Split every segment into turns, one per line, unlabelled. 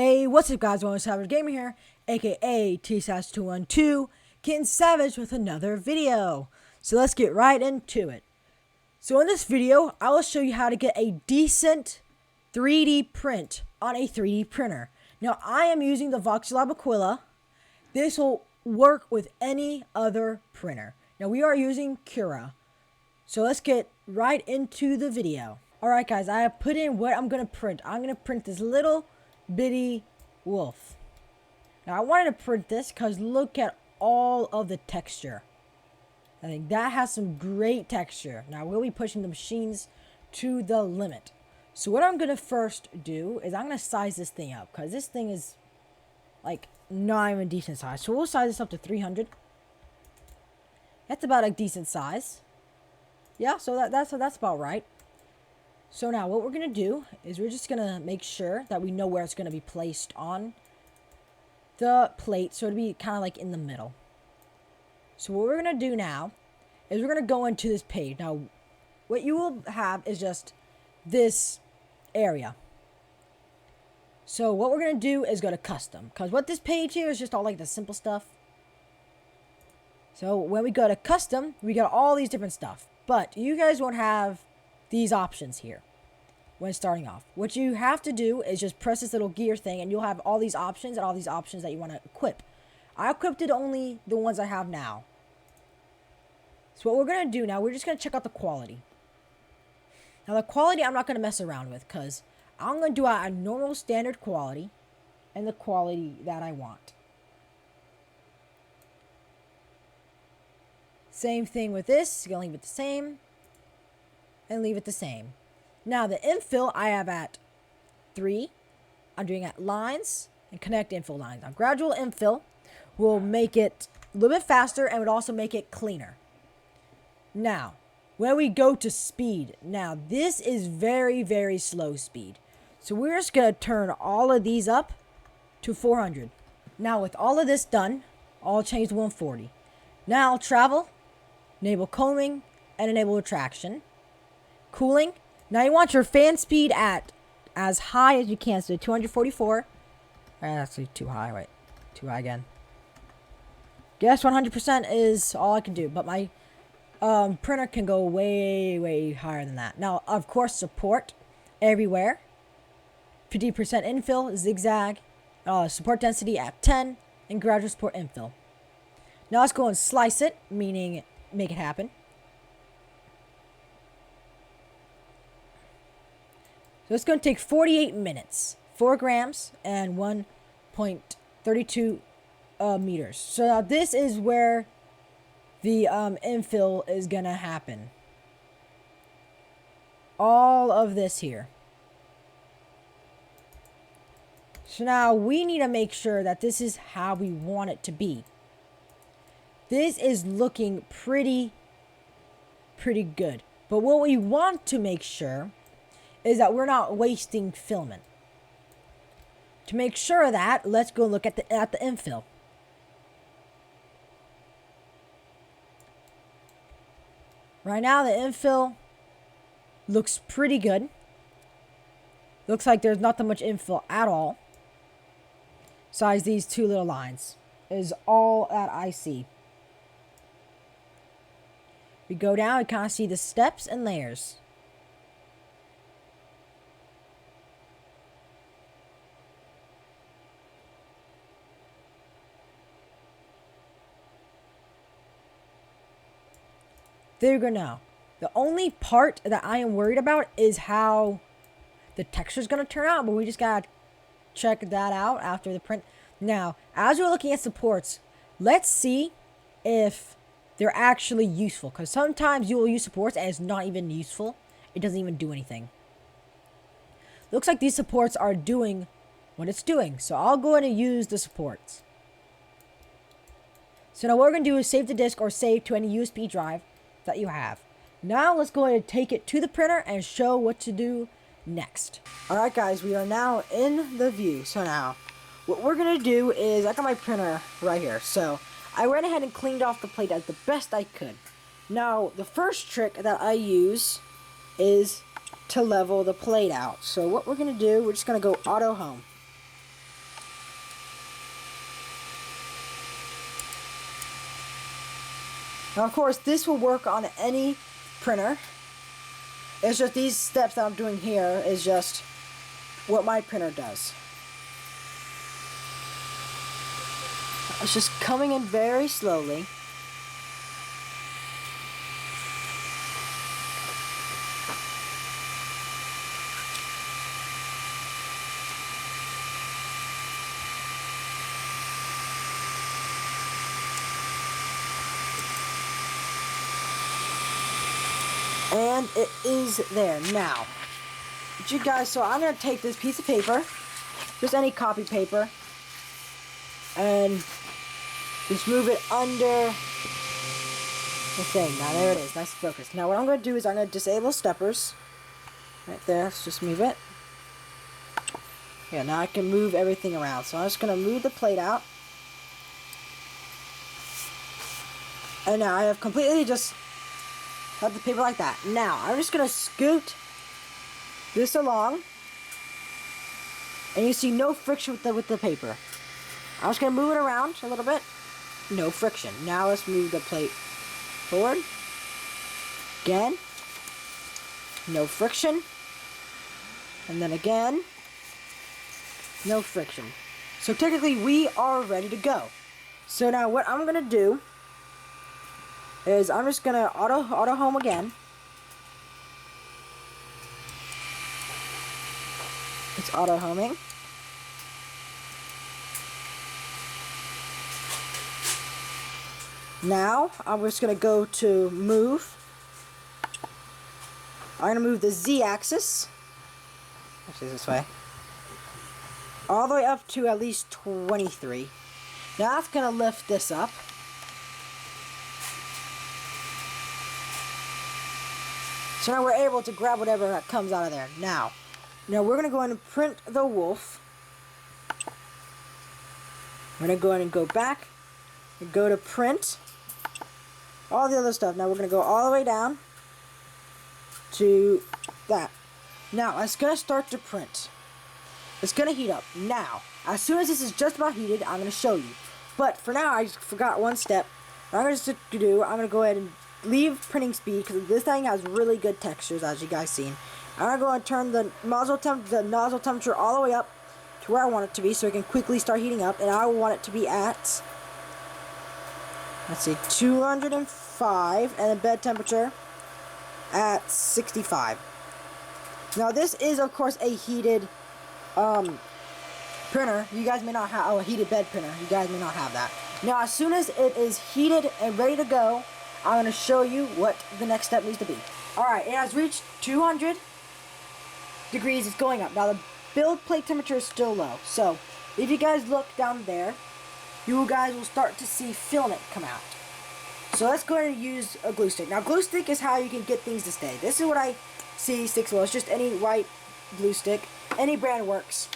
Hey, what's up guys, OwenDaSavageGamer here, aka TSAS212, getting savage with another video. So let's get right into it. So in this video, I will show you how to get a decent 3D print on a 3D printer. Now I am using the Voxelab Aquila. This will work with any other printer. Now we are using Cura. So let's get right into the video. Alright guys, I have put in what I'm going to print. I'm going to print this little bitty wolf. Now I wanted to print this because look at all of the texture. I think that has some great texture. Now we'll be pushing the machines to the limit. So what I'm going to first do is I'm going to size this thing up because this thing is like not even decent size. So we'll size this up to 300. That's about a decent size. Yeah, so that's about right. So now what we're going to do is we're just going to make sure that we know where it's going to be placed on the plate. So it'll be kind of like in the middle. So what we're going to do now is we're going to go into this page. Now what you will have is just this area. So what we're going to do is go to custom. Because what this page here is just all like the simple stuff. So when we go to custom, we got all these different stuff. But you guys won't have these options here when starting off. What you have to do is just press this little gear thing and you'll have all these options and all these options that you want to equip. I equipped it only the ones I have now. So what we're going to do now, we're just going to check out the quality. Now the quality I'm not going to mess around with because I'm going to do a normal standard quality and the quality that I want. Same thing with this, you're going to leave it the same. And leave it the same. Now the infill I have at 3. I'm doing at lines and connect infill lines. Now gradual infill will make it a little bit faster and would also make it cleaner. Now when we go to speed, now this is very, very slow speed. So we're just going to turn all of these up to 400. Now with all of this done, I'll change to 140. Now travel, enable combing, and enable retraction. Cooling. Now you want your fan speed at as high as you can. So 244. That's actually too high. Wait. Too high again. Guess 100% is all I can do. But my printer can go way, way higher than that. Now, of course, support everywhere. 50% infill, zigzag. Support density at 10. And gradual support infill. Now let's go and slice it. Meaning make it happen. So it's going to take 48 minutes, 4 grams, and 1.32 meters. So now this is where the infill is going to happen. All of this here. So now we need to make sure that this is how we want it to be. This is looking pretty good. But what we want to make sure is that we're not wasting filament. To make sure of that, let's go look at the infill. Right now the infill looks pretty good. Looks like there's not that much infill at all. Besides these two little lines is all that I see. We go down, we kind of see the steps and layers. There you go now. The only part that I am worried about is how the texture is going to turn out, but we just got to check that out after the print. Now, as we're looking at supports, let's see if they're actually useful. Because sometimes you will use supports and it's not even useful. It doesn't even do anything. Looks like these supports are doing what it's doing. So I'll go ahead and use the supports. So now what we're going to do is save the disk or save to any USB drive that you have. Now let's go ahead and take it to the printer and show what to do next. Alright guys, we are now in the view. So now what we're going to do is, I got my printer right here. So I went ahead and cleaned off the plate as the best I could. Now the first trick that I use is to level the plate out. So what we're going to do, we're just going to go auto home. Now, of course, this will work on any printer. It's just these steps that I'm doing here is just what my printer does. It's just coming in very slowly. And it is there now. But you guys, so I'm going to take this piece of paper, just any copy paper, and just move it under the thing. Now there it is, nice focus. Now what I'm going to do is I'm going to disable steppers. Right there, let's just move it. Yeah, now I can move everything around. So I'm just going to move the plate out. And now I have completely just have the paper like that. Now, I'm just going to scoot this along. And you see no friction with the paper. I'm just going to move it around a little bit. No friction. Now let's move the plate forward. Again. No friction. And then again. No friction. So technically we are ready to go. So now what I'm going to do is I'm just gonna auto home again. It's auto homing. Now I'm just gonna go to move. I'm gonna move the Z-axis. Actually, this way. All the way up to at least 23. Now that's gonna lift this up. So now we're able to grab whatever comes out of there. Now we're going to go in and print the wolf. We're going to go in and go back. And go to print. All the other stuff. Now we're going to go all the way down to that. Now it's going to start to print. It's going to heat up. Now, as soon as this is just about heated, I'm going to show you. But for now, I just forgot one step. What I'm going to do, I'm going to go ahead and leave printing speed because this thing has really good textures, as you guys seen. I'm going to turn the nozzle temperature all the way up to where I want it to be so it can quickly start heating up, and I want it to be at, let's see, 205, and the bed temperature at 65. Now this is of course a heated printer. You guys may not have a heated bed printer. You guys may not have that. Now as soon as it is heated and ready to go, I'm going to show you what the next step needs to be. Alright, it has reached 200 degrees. It's going up. Now the build plate temperature is still low. So if you guys look down there, you guys will start to see filament come out. So let's go ahead and use a glue stick. Now glue stick is how you can get things to stay. This is what I see sticks well. It's just any white glue stick. Any brand works.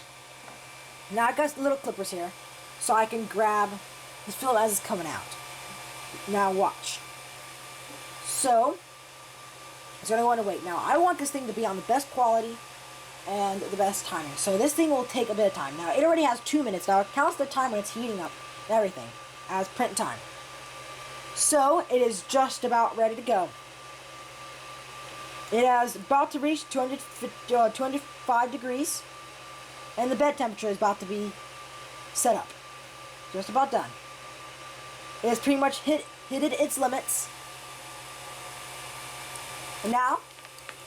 Now I got little clippers here so I can grab the filament as it's coming out. Now watch. So, it's going to want to wait. Now, I want this thing to be on the best quality and the best timing. So, this thing will take a bit of time. Now, it already has 2 minutes. Now, it counts the time when it's heating up and everything as print time. So, it is just about ready to go. It is about to reach 205 degrees. And the bed temperature is about to be set up. Just about done. It has pretty much hit its limits. And now,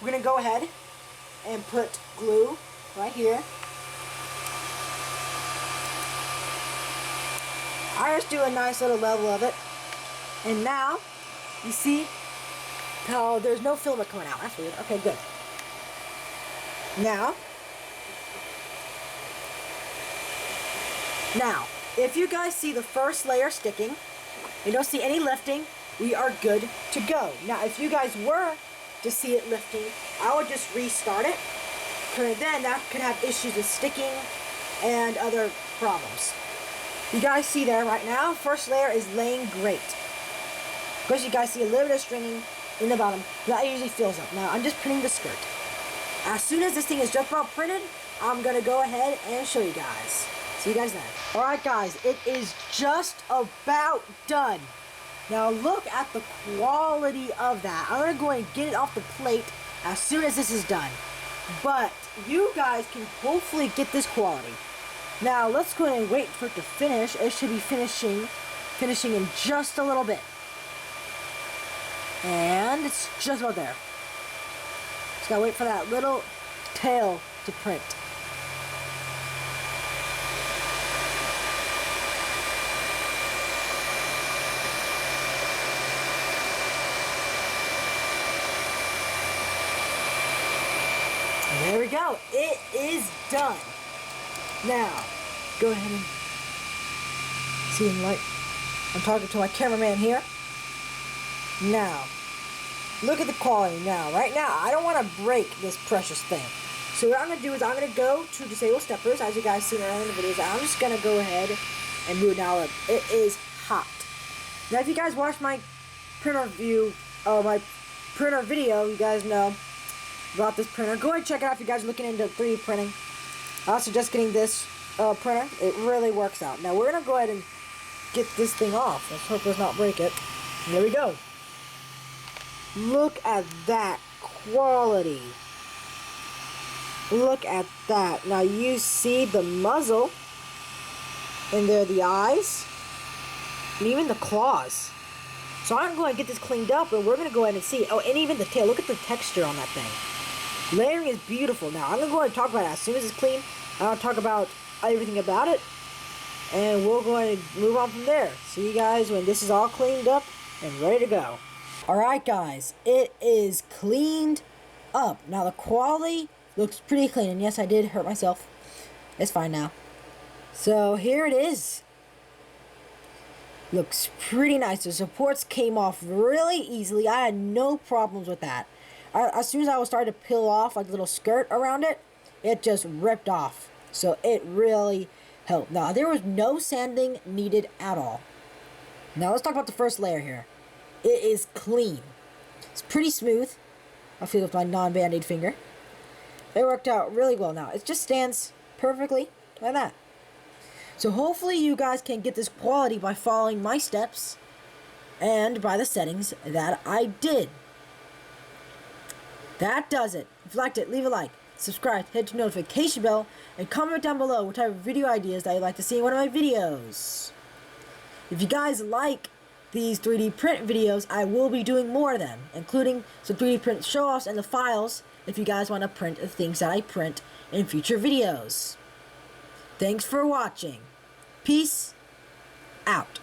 we're going to go ahead and put glue right here. I just do a nice little level of it. And now, you see how there's no filament coming out. That's weird. Okay, good. Now, if you guys see the first layer sticking, you don't see any lifting, we are good to go. Now, if you guys were to see it lifting, I would just restart it, because then that could have issues with sticking and other problems. You guys see there right now, first layer is laying great. Of course, you guys see a little bit of stringing in the bottom. That usually fills up. Now, I'm just printing the skirt. As soon as this thing is just about printed, I'm going to go ahead and show you guys. See you guys then. Alright guys, it is just about done. Now look at the quality of that. I'm going to go and get it off the plate as soon as this is done. But you guys can hopefully get this quality. Now let's go ahead and wait for it to finish. It should be finishing in just a little bit. And it's just about there. Just gotta wait for that little tail to print. And there we go. It is done. Now, go ahead and see in light. I'm talking to my cameraman here. Now, look at the quality now. Right now, I don't want to break this precious thing. So what I'm going to do is I'm going to go to disable steppers, as you guys seen earlier in the videos. I'm just going to go ahead and do it now. Look, it is hot. Now, if you guys watched my printer review, my printer video, you guys know about this printer. Go ahead and check it out if you guys are looking into 3D printing. I suggest getting this printer. It really works out. Now, we're going to go ahead and get this thing off. Let's hope it does not break it. And there we go. Look at that quality. Look at that. Now you see the muzzle, and there are the eyes, and even the claws. So I'm going to get this cleaned up, and we're going to go ahead and see. Oh, and even the tail. Look at the texture on that thing. Layering is beautiful. Now I'm going to go ahead and talk about it as soon as it's clean. I'll talk about everything about it, and we'll go ahead and move on from there. See you guys when this is all cleaned up and ready to go. Alright guys, it is cleaned up. Now the quality looks pretty clean, and yes, I did hurt myself. It's fine now. So here it is. Looks pretty nice. The supports came off really easily. I had no problems with that. As soon as I was starting to peel off like a little skirt around it, it just ripped off. So it really helped. Now there was no sanding needed at all. Now let's talk about the first layer here. It is clean. It's pretty smooth. I feel with my non-band-aid finger. It worked out really well now. It just stands perfectly like that. So hopefully you guys can get this quality by following my steps and by the settings that I did. That does it. If you liked it, leave a like, subscribe, hit the notification bell, and comment down below what type of video ideas that you'd like to see in one of my videos. If you guys like these 3D print videos, I will be doing more of them, including some 3D print show-offs and the files if you guys want to print the things that I print in future videos. Thanks for watching. Peace out.